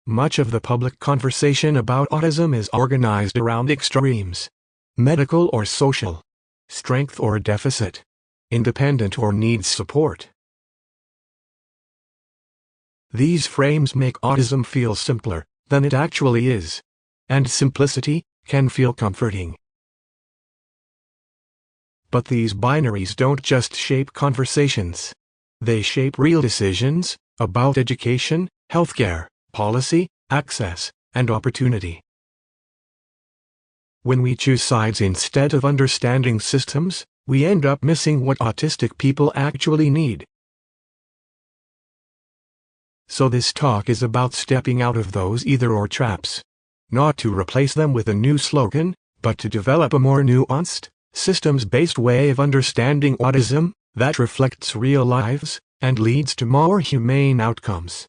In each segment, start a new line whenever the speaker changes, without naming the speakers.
Much of the public conversation about autism is organized around extremes: medical or social, strength or deficit, independent or needs support. These frames make autism feel simpler than it actually is, and simplicity can feel comforting. But these binaries don't just shape conversations. They shape real decisions about education, healthcare, policy, access, and opportunity. When we choose sides instead of understanding systems, we end up missing what autistic people actually need. So this talk is about stepping out of those either-or traps. Not to replace them with a new slogan, but to develop a more nuanced, systems-based way of understanding autism that reflects real lives and leads to more humane outcomes.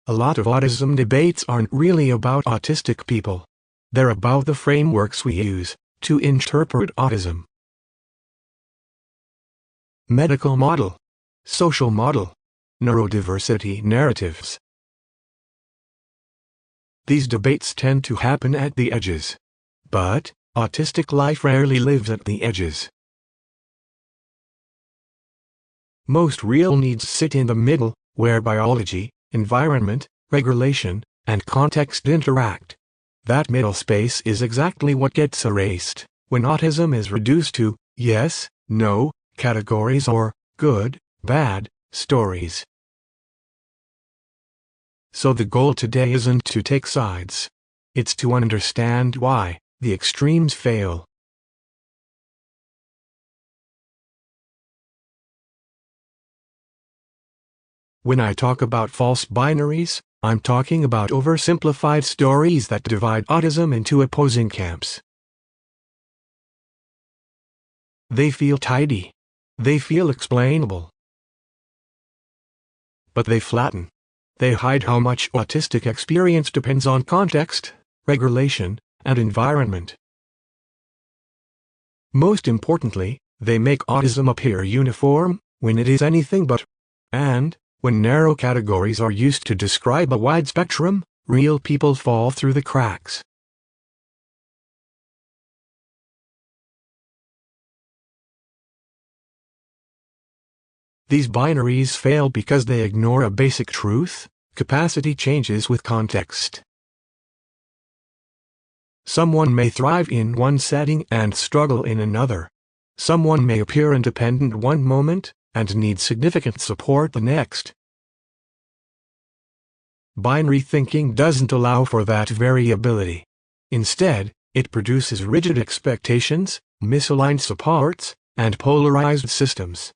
A lot of autism debates aren't really about autistic people. They're about the frameworks we use to interpret autism. Medical model, social model, neurodiversity narratives. These debates tend to happen at the edges. But autistic life rarely lives at the edges. Most real needs sit in the middle, where biology, environment, regulation, and context interact. That middle space is exactly what gets erased when autism is reduced to yes, no categories or good, bad stories. So the goal today isn't to take sides. It's to understand why the extremes fail. When I talk about false binaries, I'm talking about oversimplified stories that divide autism into opposing camps. They feel tidy. They feel explainable. But they flatten. They hide how much autistic experience depends on context, regulation, and environment. Most importantly, they make autism appear uniform when it is anything but. And when narrow categories are used to describe a wide spectrum, real people fall through the cracks. These binaries fail because they ignore a basic truth: capacity changes with context. Someone may thrive in one setting and struggle in another. Someone may appear independent one moment and need significant support the next. Binary thinking doesn't allow for that variability. Instead, it produces rigid expectations, misaligned supports, and polarized systems.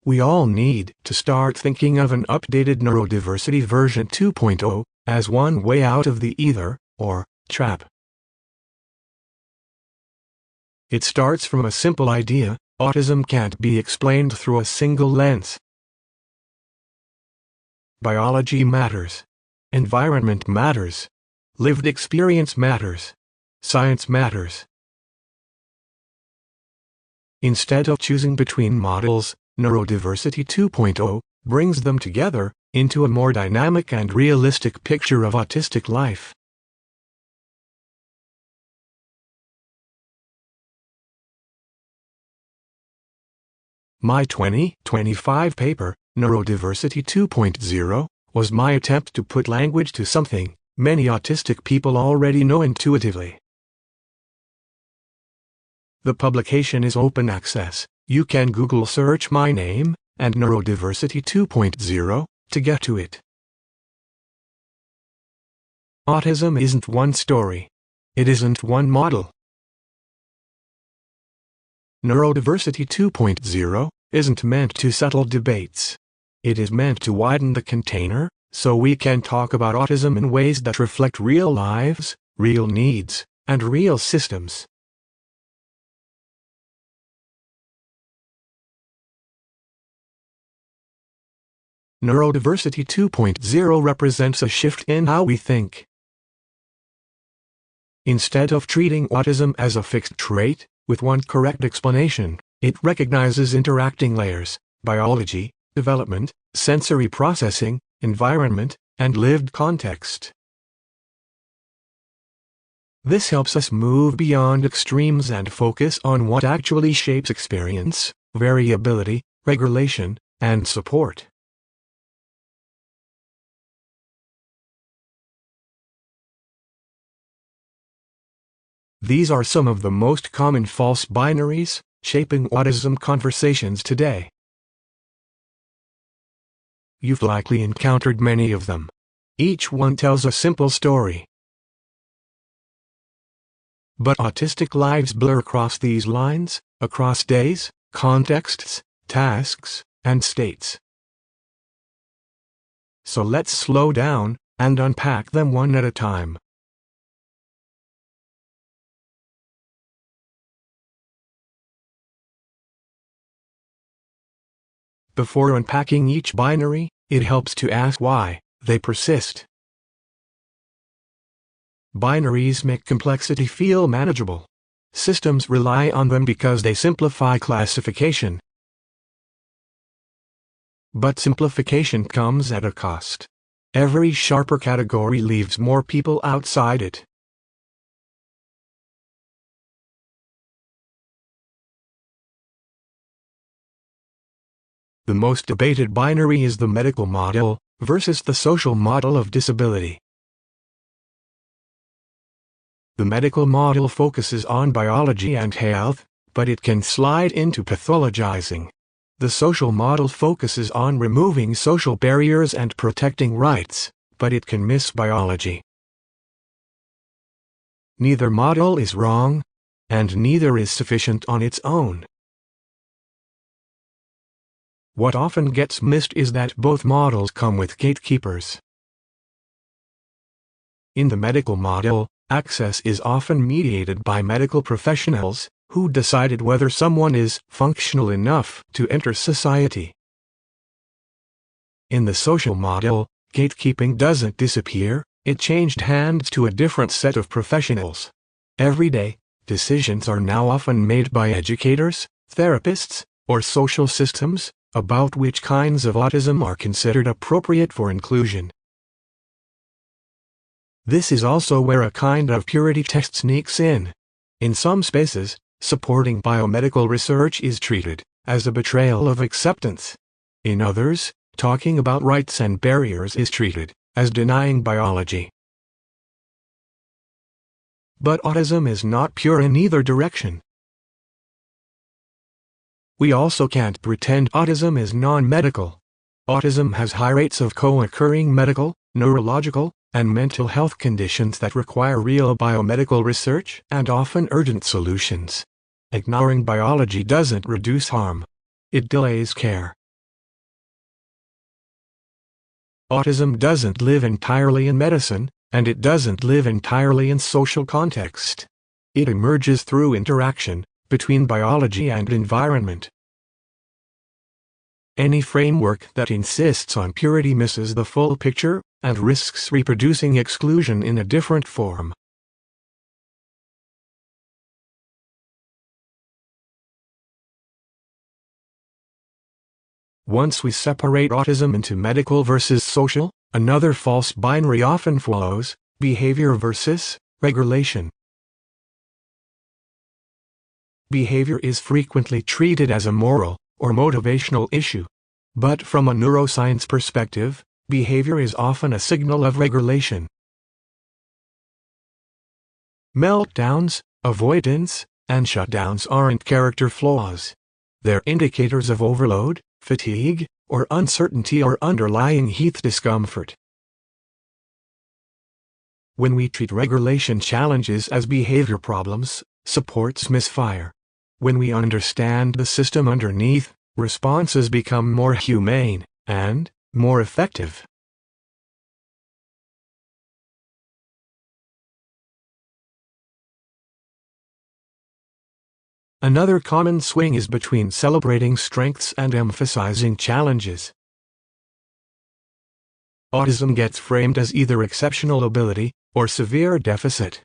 We all need to start thinking of an updated neurodiversity version 2.0 as one way out of the either-or trap. It starts from a simple idea: autism can't be explained through a single lens. Biology matters. Environment matters. Lived experience matters. Science matters. Instead of choosing between models, Neurodiversity 2.0 brings them together into a more dynamic and realistic picture of autistic life. My 2025 paper, Neurodiversity 2.0, was my attempt to put language to something many autistic people already know intuitively. The publication is open access. You can Google search my name and Neurodiversity 2.0 to get to it. Autism isn't one story. It isn't one model. Neurodiversity 2.0 isn't meant to settle debates. It is meant to widen the container so we can talk about autism in ways that reflect real lives, real needs, and real systems. Neurodiversity 2.0 represents a shift in how we think. Instead of treating autism as a fixed trait, with one correct explanation, it recognizes interacting layers: biology, development, sensory processing, environment, and lived context. This helps us move beyond extremes and focus on what actually shapes experience: variability, regulation, and support. These are some of the most common false binaries shaping autism conversations today. You've likely encountered many of them. Each one tells a simple story. But autistic lives blur across these lines, across days, contexts, tasks, and states. So let's slow down and unpack them one at a time. Before unpacking each binary, it helps to ask why they persist. Binaries make complexity feel manageable. Systems rely on them because they simplify classification. But simplification comes at a cost. Every sharper category leaves more people outside it. The most debated binary is the medical model versus the social model of disability. The medical model focuses on biology and health, but it can slide into pathologizing. The social model focuses on removing social barriers and protecting rights, but it can miss biology. Neither model is wrong, and neither is sufficient on its own. What often gets missed is that both models come with gatekeepers. In the medical model, access is often mediated by medical professionals who decided whether someone is functional enough to enter society. In the social model, gatekeeping doesn't disappear, it changed hands to a different set of professionals. Every day, decisions are now often made by educators, therapists, or social systems about which kinds of autism are considered appropriate for inclusion. This is also where a kind of purity test sneaks in. In some spaces, supporting biomedical research is treated as a betrayal of acceptance. In others, talking about rights and barriers is treated as denying biology. But autism is not pure in either direction. We also can't pretend autism is non-medical. Autism has high rates of co-occurring medical, neurological, and mental health conditions that require real biomedical research and often urgent solutions. Ignoring biology doesn't reduce harm. It delays care. Autism doesn't live entirely in medicine, and it doesn't live entirely in social context. It emerges through interaction between biology and environment. Any framework that insists on purity misses the full picture and risks reproducing exclusion in a different form. Once we separate autism into medical versus social, another false binary often follows: behavior versus regulation. Behavior is frequently treated as a moral or motivational issue. But from a neuroscience perspective, behavior is often a signal of regulation. Meltdowns, avoidance, and shutdowns aren't character flaws. They're indicators of overload, fatigue, or uncertainty or underlying heat discomfort. When we treat regulation challenges as behavior problems, supports misfire. When we understand the system underneath, responses become more humane and more effective. Another common swing is between celebrating strengths and emphasizing challenges. autism gets framed as either exceptional ability or severe deficit.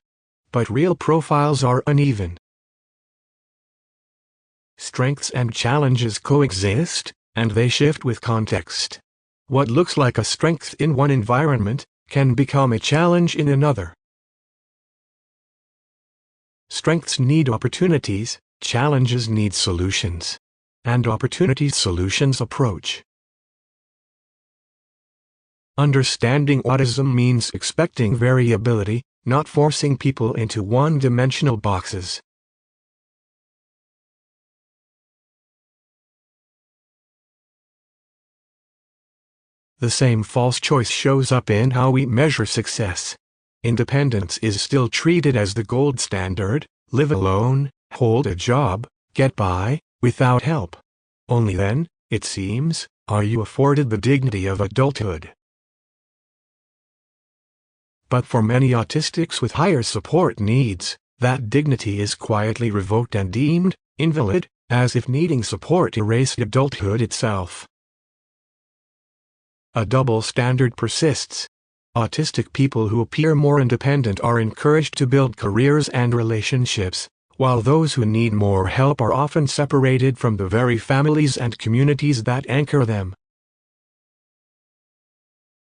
But real profiles are uneven. Strengths and challenges coexist, and they shift with context. What looks like a strength in one environment can become a challenge in another. Strengths need opportunities, challenges need solutions. And opportunities solutions approach. Understanding autism means expecting variability, not forcing people into one-dimensional boxes. The same false choice shows up in how we measure success. Independence is still treated as the gold standard: live alone, hold a job, get by, without help. Only then, it seems, are you afforded the dignity of adulthood. But for many autistics with higher support needs, that dignity is quietly revoked and deemed invalid, as if needing support erased adulthood itself. A double standard persists. Autistic people who appear more independent are encouraged to build careers and relationships, while those who need more help are often separated from the very families and communities that anchor them.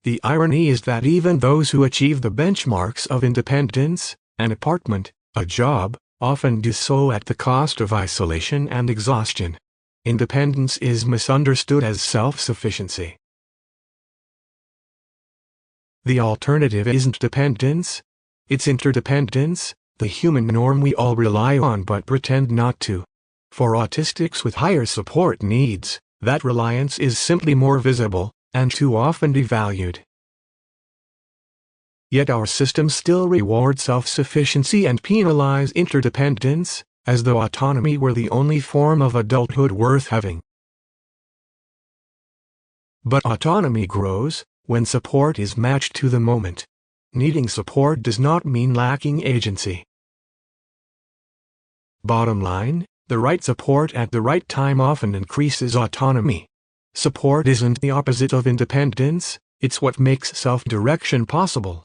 The irony is that even those who achieve the benchmarks of independence, an apartment, a job, often do so at the cost of isolation and exhaustion. Independence is misunderstood as self-sufficiency. The alternative isn't dependence, it's interdependence, the human norm we all rely on but pretend not to. For autistics with higher support needs, that reliance is simply more visible, and too often devalued. Yet our system still rewards self-sufficiency and penalize interdependence, as though autonomy were the only form of adulthood worth having. But autonomy grows when support is matched to the moment. Needing support does not mean lacking agency. Bottom line, the right support at the right time often increases autonomy. Support isn't the opposite of independence, it's what makes self-direction possible.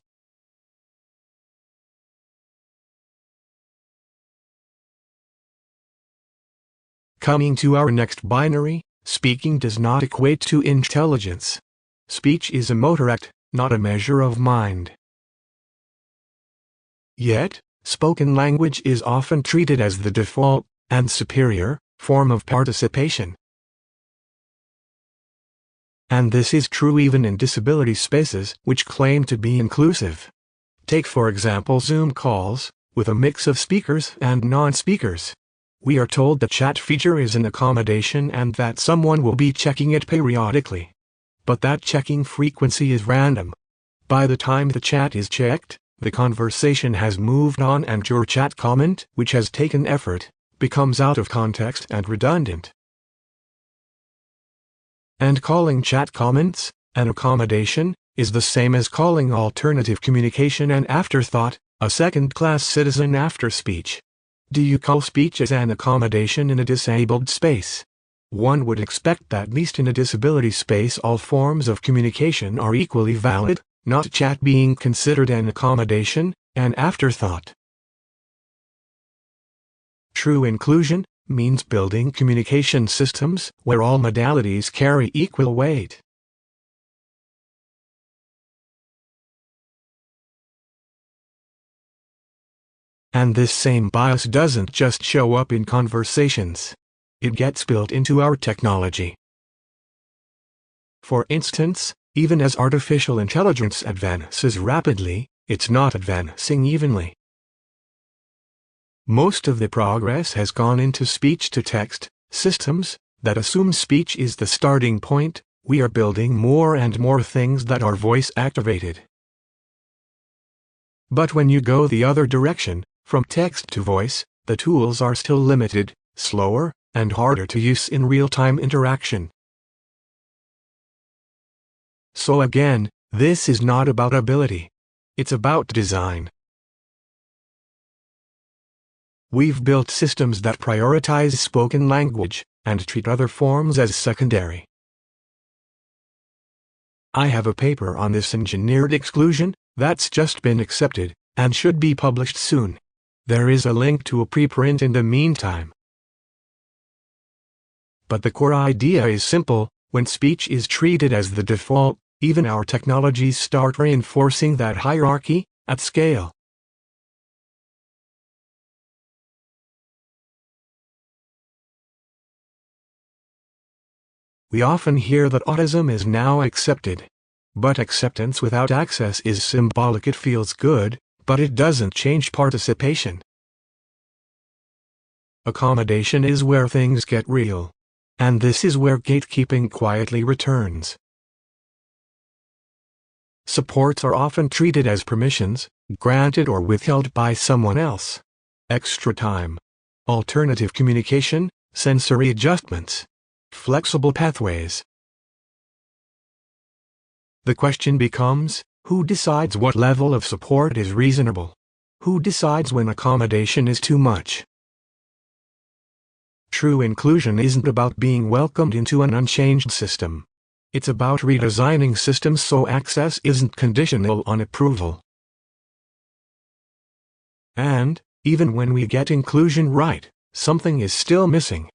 Coming to our next binary, speaking does not equate to intelligence. Speech is a motor act, not a measure of mind. Yet, spoken language is often treated as the default, and superior, form of participation. And this is true even in disability spaces which claim to be inclusive. Take for example Zoom calls, with a mix of speakers and non-speakers. We are told the chat feature is an accommodation and that someone will be checking it periodically. But that checking frequency is random. By the time the chat is checked, the conversation has moved on and your chat comment, which has taken effort, becomes out of context and redundant. And calling chat comments an accommodation is the same as calling alternative communication an afterthought, a second-class citizen after speech. Do you call speech as an accommodation in a disabled space? One would expect that at least in a disability space all forms of communication are equally valid, not chat being considered an accommodation, an afterthought. True inclusion means building communication systems where all modalities carry equal weight. And this same bias doesn't just show up in conversations. It gets built into our technology. For instance, even as artificial intelligence advances rapidly, it's not advancing evenly. Most of the progress has gone into speech-to-text systems that assume speech is the starting point. We are building more and more things that are voice-activated. But when you go the other direction, from text to voice, the tools are still limited, slower, and harder to use in real-time interaction. So again, this is not about ability. It's about design. We've built systems that prioritize spoken language and treat other forms as secondary. I have a paper on this engineered exclusion that's just been accepted and should be published soon. There is a link to a preprint in the meantime. But the core idea is simple: when speech is treated as the default, even our technologies start reinforcing that hierarchy at scale. We often hear that autism is now accepted. But acceptance without access is symbolic. It feels good, but it doesn't change participation. Accommodation is where things get real. And this is where gatekeeping quietly returns. Supports are often treated as permissions, granted or withheld by someone else. Extra time, alternative communication, sensory adjustments, flexible pathways. The question becomes, who decides what level of support is reasonable? Who decides when accommodation is too much? True inclusion isn't about being welcomed into an unchanged system. It's about redesigning systems so access isn't conditional on approval. And, even when we get inclusion right, something is still missing.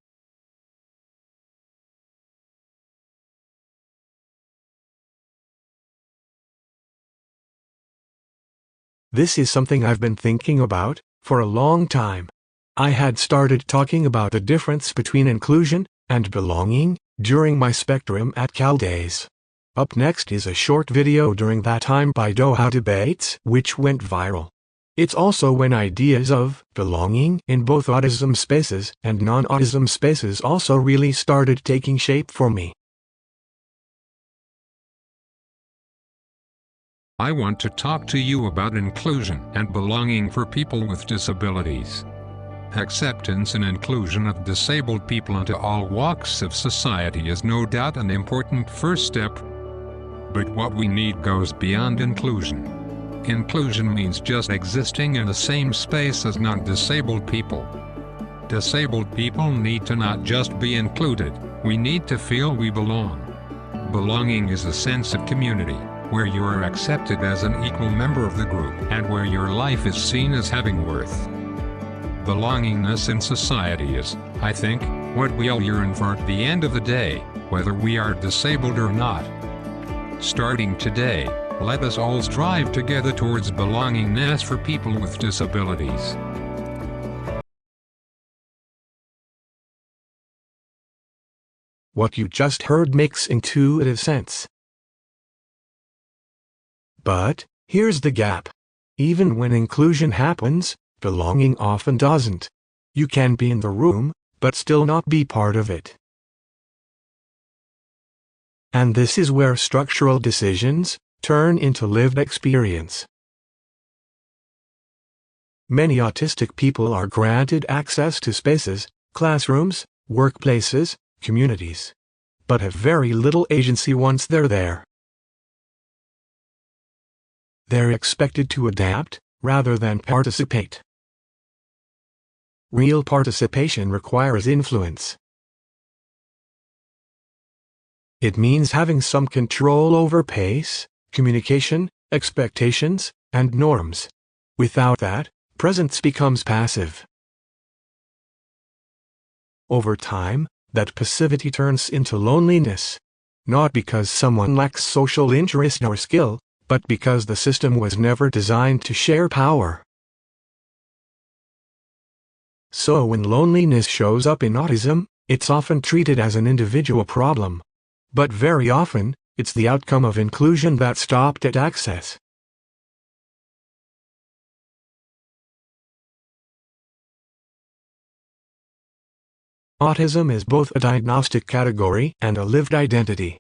This is something I've been thinking about for a long time. I had started talking about the difference between inclusion and belonging during my Spectrum at Cal days. Up next is a short video during that time by Doha Debates, which went viral. It's also when ideas of belonging in both autism spaces and non-autism spaces also really started taking shape for me.
I want to talk to you about inclusion and belonging for people with disabilities. Acceptance and inclusion of disabled people into all walks of society is no doubt an important first step. But what we need goes beyond inclusion. Inclusion means just existing in the same space as non-disabled people. Disabled people need to not just be included, we need to feel we belong. Belonging is a sense of community, where you are accepted as an equal member of the group and where your life is seen as having worth. Belongingness in society is, I think, what we all yearn for at the end of the day, whether we are disabled or not. Starting today, let us all strive together towards belongingness for people with disabilities.
What you just heard makes intuitive sense. But, here's the gap. Even when inclusion happens, belonging often doesn't. You can be in the room, but still not be part of it. And this is where structural decisions turn into lived experience. Many autistic people are granted access to spaces, classrooms, workplaces, communities, but have very little agency once they're there. They're expected to adapt, rather than participate. Real participation requires influence. It means having some control over pace, communication, expectations, and norms. Without that, presence becomes passive. Over time, that passivity turns into loneliness. Not because someone lacks social interest or skill, but because the system was never designed to share power. So when loneliness shows up in autism, it's often treated as an individual problem. But very often, it's the outcome of inclusion that stopped at access. Autism is both a diagnostic category and a lived identity.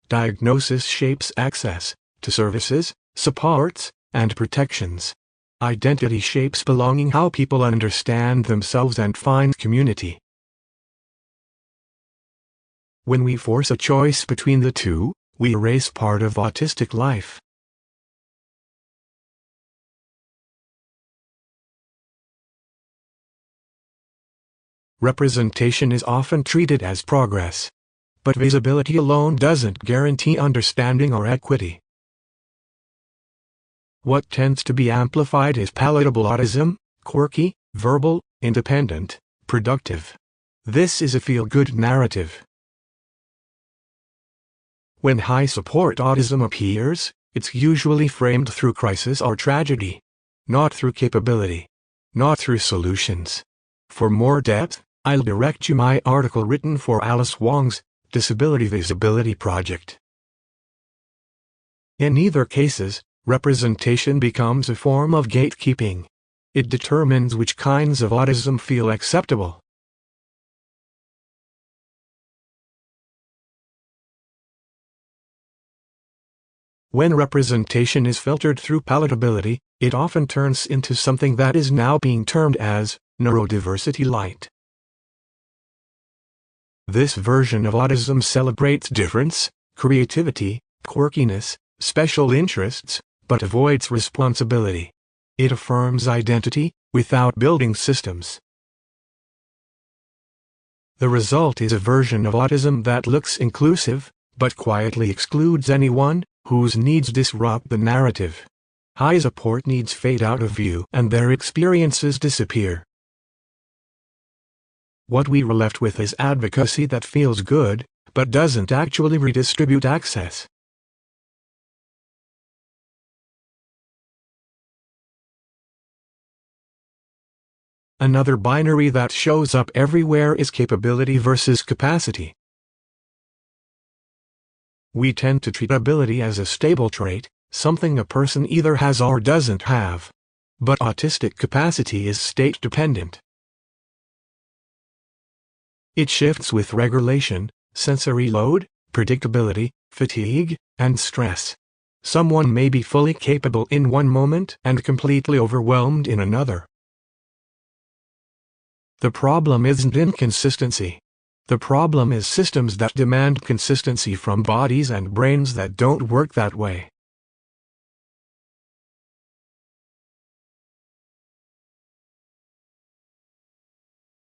Diagnosis shapes access to services, supports, and protections. Identity shapes belonging, how people understand themselves and find community. When we force a choice between the two, we erase part of autistic life. Representation is often treated as progress. But visibility alone doesn't guarantee understanding or equity. What tends to be amplified is palatable autism, quirky, verbal, independent, productive. This is a feel-good narrative. When high-support autism appears, it's usually framed through crisis or tragedy, not through capability, not through solutions. For more depth, I'll direct you my article written for Alice Wong's Disability Visibility Project. In either cases, representation becomes a form of gatekeeping. It determines which kinds of autism feel acceptable. When representation is filtered through palatability, it often turns into something that is now being termed as neurodiversity light. This version of autism celebrates difference, creativity, quirkiness, special interests, but avoids responsibility. It affirms identity, without building systems. The result is a version of autism that looks inclusive, but quietly excludes anyone whose needs disrupt the narrative. High support needs fade out of view and their experiences disappear. What we are left with is advocacy that feels good, but doesn't actually redistribute access. Another binary that shows up everywhere is capability versus capacity. We tend to treat ability as a stable trait, something a person either has or doesn't have. But autistic capacity is state-dependent. It shifts with regulation, sensory load, predictability, fatigue, and stress. Someone may be fully capable in one moment and completely overwhelmed in another. The problem isn't inconsistency. The problem is systems that demand consistency from bodies and brains that don't work that way.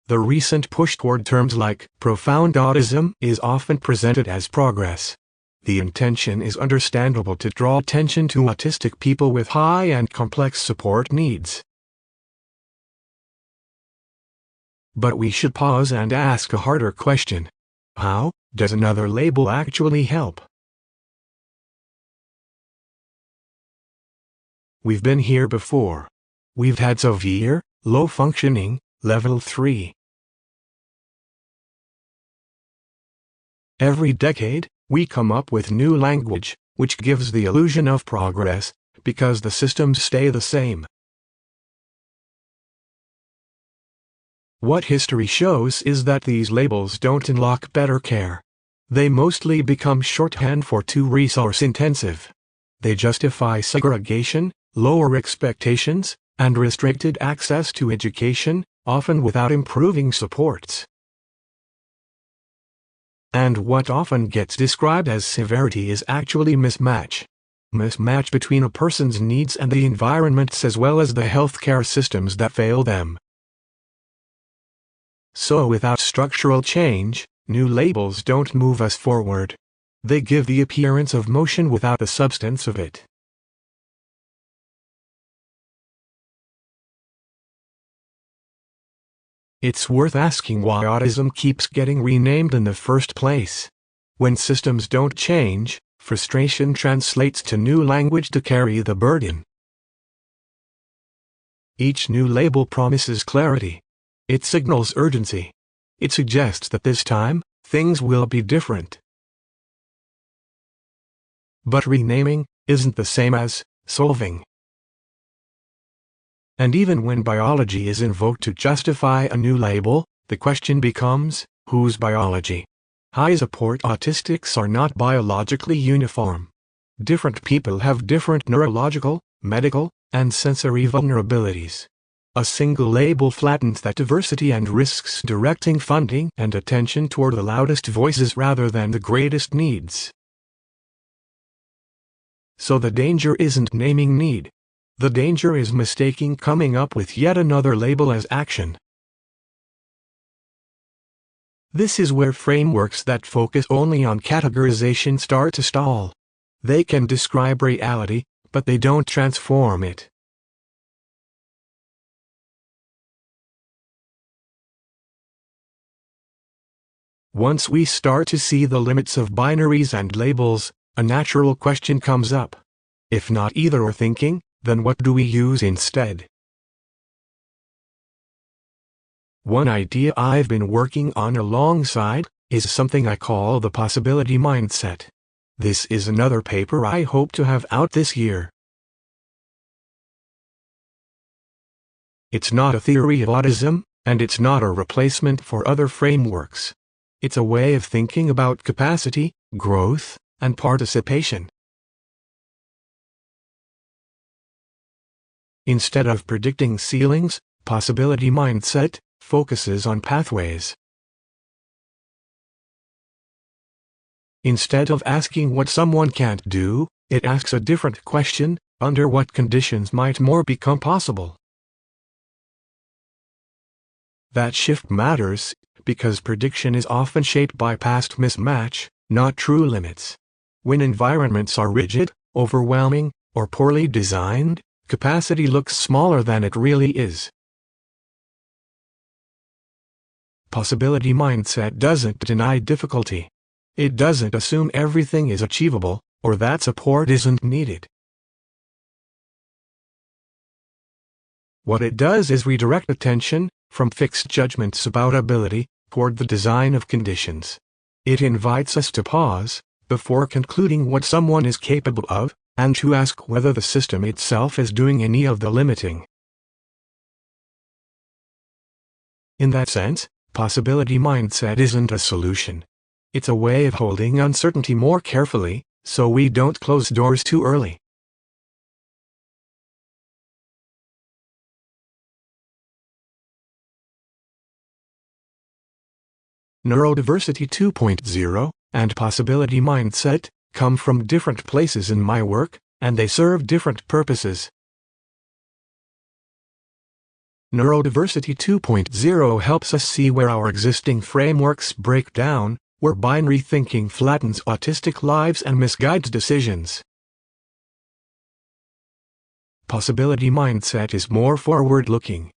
The recent push toward terms like profound autism is often presented as progress. The intention is understandable to draw attention to autistic people with high and complex support needs. But we should pause and ask a harder question. How does another label actually help? We've been here before. We've had severe, low functioning, level 3. Every decade, we come up with new language, which gives the illusion of progress, because the systems stay the same. What history shows is that these labels don't unlock better care. They mostly become shorthand for too resource-intensive. They justify segregation, lower expectations, and restricted access to education, often without improving supports. And what often gets described as severity is actually mismatch. Mismatch between a person's needs and the environments as well as the healthcare systems that fail them. So without structural change, new labels don't move us forward. They give the appearance of motion without the substance of it. It's worth asking why autism keeps getting renamed in the first place. When systems don't change, frustration translates to new language to carry the burden. Each new label promises clarity. It signals urgency. It suggests that this time, things will be different. But renaming isn't the same as solving. And even when biology is invoked to justify a new label, the question becomes, whose biology? High support autistics are not biologically uniform. Different people have different neurological, medical, and sensory vulnerabilities. A single label flattens that diversity and risks directing funding and attention toward the loudest voices rather than the greatest needs. So the danger isn't naming need. The danger is mistaking coming up with yet another label as action. This is where frameworks that focus only on categorization start to stall. They can describe reality, but they don't transform it. Once we start to see the limits of binaries and labels, a natural question comes up. If not either or thinking, then what do we use instead? One idea I've been working on alongside is something I call the possibility mindset. This is another paper I hope to have out this year. It's not a theory of autism, and it's not a replacement for other frameworks. It's a way of thinking about capacity, growth, and participation. Instead of predicting ceilings, possibility mindset focuses on pathways. Instead of asking what someone can't do, it asks a different question: under what conditions might more become possible? That shift matters, because prediction is often shaped by past mismatch, not true limits. When environments are rigid, overwhelming, or poorly designed, capacity looks smaller than it really is. Possibility mindset doesn't deny difficulty. It doesn't assume everything is achievable, or that support isn't needed. What it does is redirect attention from fixed judgments about ability toward the design of conditions. It invites us to pause before concluding what someone is capable of, and to ask whether the system itself is doing any of the limiting. In that sense, possibility mindset isn't a solution. It's a way of holding uncertainty more carefully, so we don't close doors too early. Neurodiversity 2.0 and possibility mindset come from different places in my work, and they serve different purposes. Neurodiversity 2.0 helps us see where our existing frameworks break down, where binary thinking flattens autistic lives and misguides decisions. Possibility mindset is more forward-looking.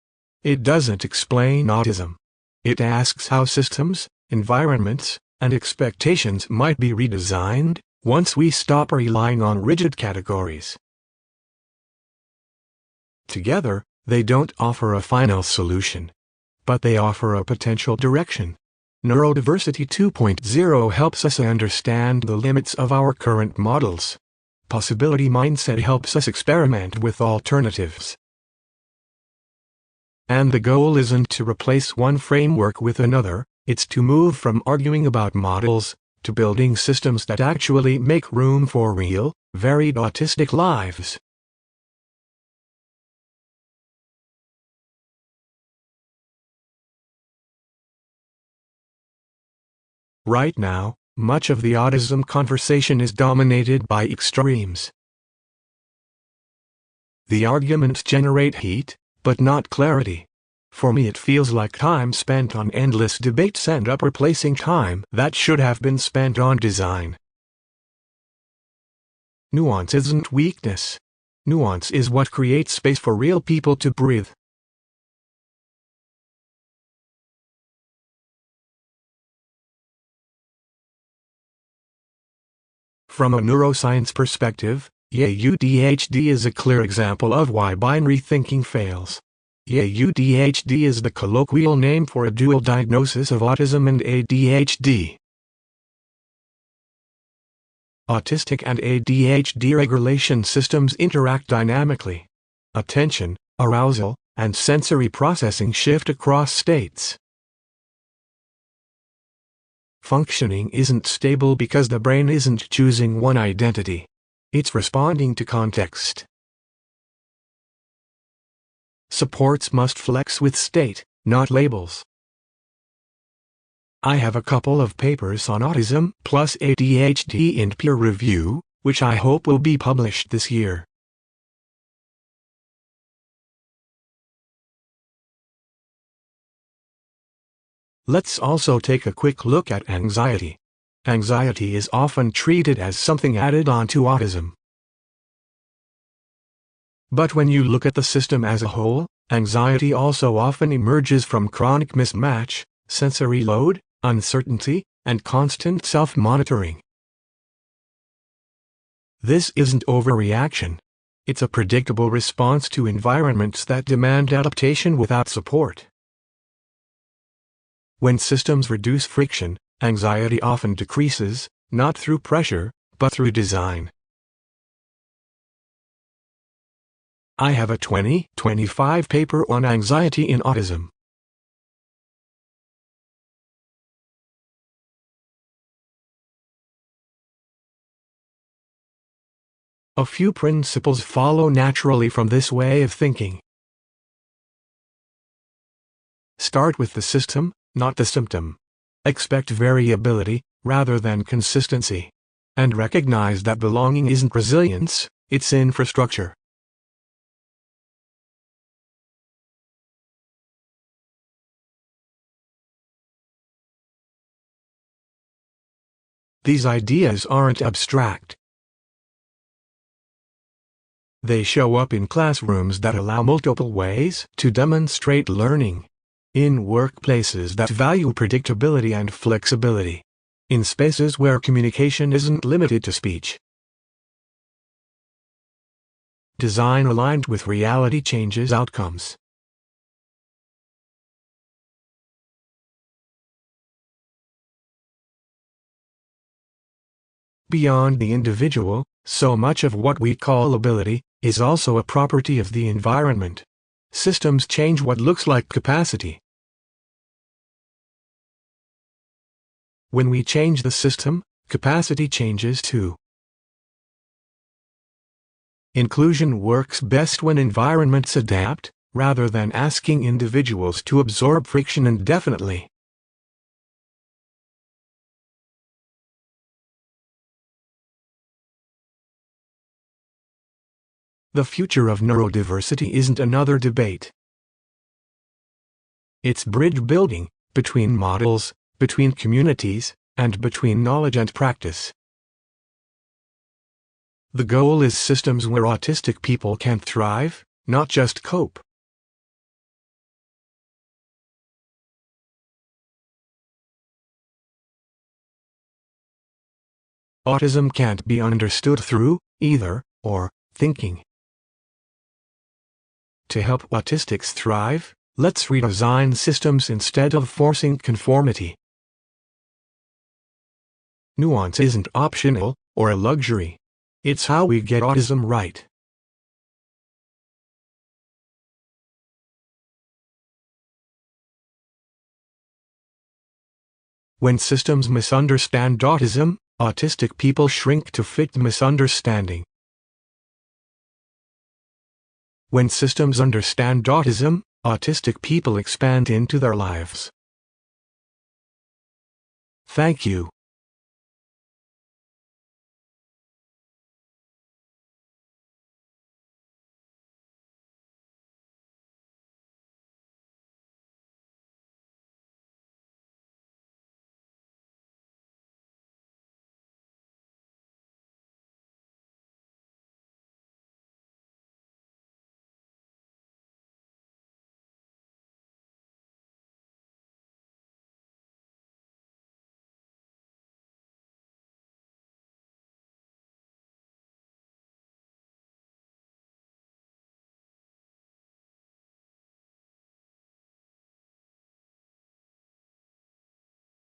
It doesn't explain autism. It asks how systems, environments, and expectations might be redesigned once we stop relying on rigid categories. Together, they don't offer a final solution, but they offer a potential direction. Neurodiversity 2.0 helps us understand the limits of our current models. Possibility mindset helps us experiment with alternatives. And the goal isn't to replace one framework with another, it's to move from arguing about models to building systems that actually make room for real, varied autistic lives. Right now, much of the autism conversation is dominated by extremes. The arguments generate heat, but not clarity. For me, it feels like time spent on endless debates ends up replacing time that should have been spent on design. Nuance isn't weakness. Nuance is what creates space for real people to breathe. From a neuroscience perspective, ADHD is a clear example of why binary thinking fails. ADHD is the colloquial name for a dual diagnosis of autism and ADHD. Autistic and ADHD regulation systems interact dynamically. Attention, arousal, and sensory processing shift across states. Functioning isn't stable because the brain isn't choosing one identity. It's responding to context. Supports must flex with state, not labels. I have a couple of papers on autism plus ADHD in peer review, which I hope will be published this year. Let's also take a quick look at anxiety. Anxiety is often treated as something added on to autism. But when you look at the system as a whole, anxiety also often emerges from chronic mismatch, sensory load, uncertainty, and constant self-monitoring. This isn't overreaction. It's a predictable response to environments that demand adaptation without support. When systems reduce friction, anxiety often decreases, not through pressure, but through design. I have a 2025 paper on anxiety in autism. A few principles follow naturally from this way of thinking. Start with the system, not the symptom. Expect variability, rather than consistency. And recognize that belonging isn't resilience, it's infrastructure. These ideas aren't abstract. They show up in classrooms that allow multiple ways to demonstrate learning, in workplaces that value predictability and flexibility, in spaces where communication isn't limited to speech. Design aligned with reality changes outcomes. Beyond the individual, so much of what we call ability is also a property of the environment. Systems change what looks like capacity. When we change the system, capacity changes too. Inclusion works best when environments adapt, rather than asking individuals to absorb friction indefinitely. The future of neurodiversity isn't another debate. It's bridge building, between models, between communities, and between knowledge and practice. The goal is systems where autistic people can thrive, not just cope. Autism can't be understood through either or thinking. To help autistics thrive, let's redesign systems instead of forcing conformity. Nuance isn't optional or a luxury. It's how we get autism right. When systems misunderstand autism, autistic people shrink to fit the misunderstanding. When systems understand autism, autistic people expand into their lives. Thank you.